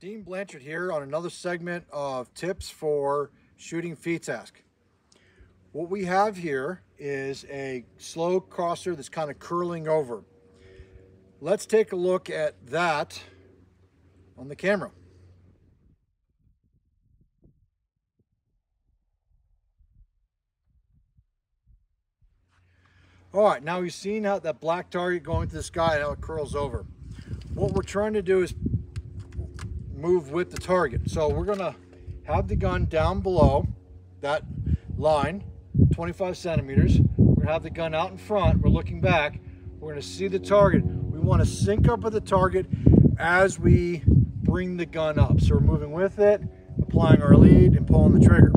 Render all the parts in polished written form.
Dean Blanchard here on another segment of tips for shooting FITASC. What we have here is a slow crosser that's kind of curling over. Let's take a look at that on the camera. All right, now we've seen how that black target going to the sky and how it curls over. What we're trying to do is move with the target. So we're gonna have the gun down below that line, 25 centimeters. We're gonna have the gun out in front. We're looking back. We're gonna see the target. We wanna sync up with the target as we bring the gun up. So we're moving with it, applying our lead and pulling the trigger.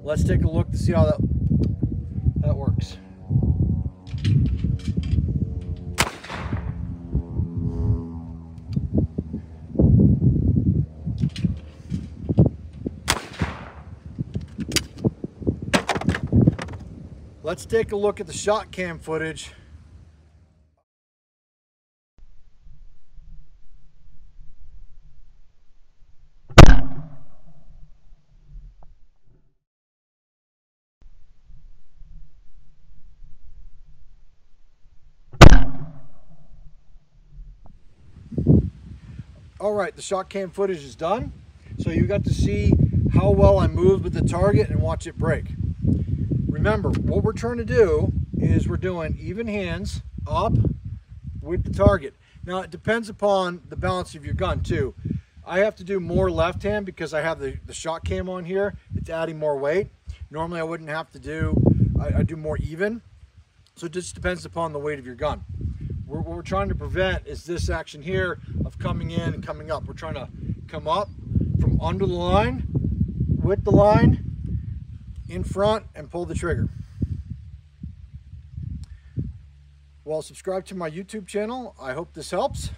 Let's take a look to see how that works. Let's take a look at the ShotKam footage. All right, the ShotKam footage is done. So you got to see how well I moved with the target and watch it break. Remember, what we're trying to do is we're doing even hands up with the target. Now, it depends upon the balance of your gun too. I have to do more left hand because I have the ShotKam on here. It's adding more weight. Normally I wouldn't have to do, I do more even. So it just depends upon the weight of your gun. What we're trying to prevent is this action here of coming in and coming up. We're trying to come up from under the line, with the line, in front, and pull the trigger. Well, subscribe to my YouTube channel. I hope this helps.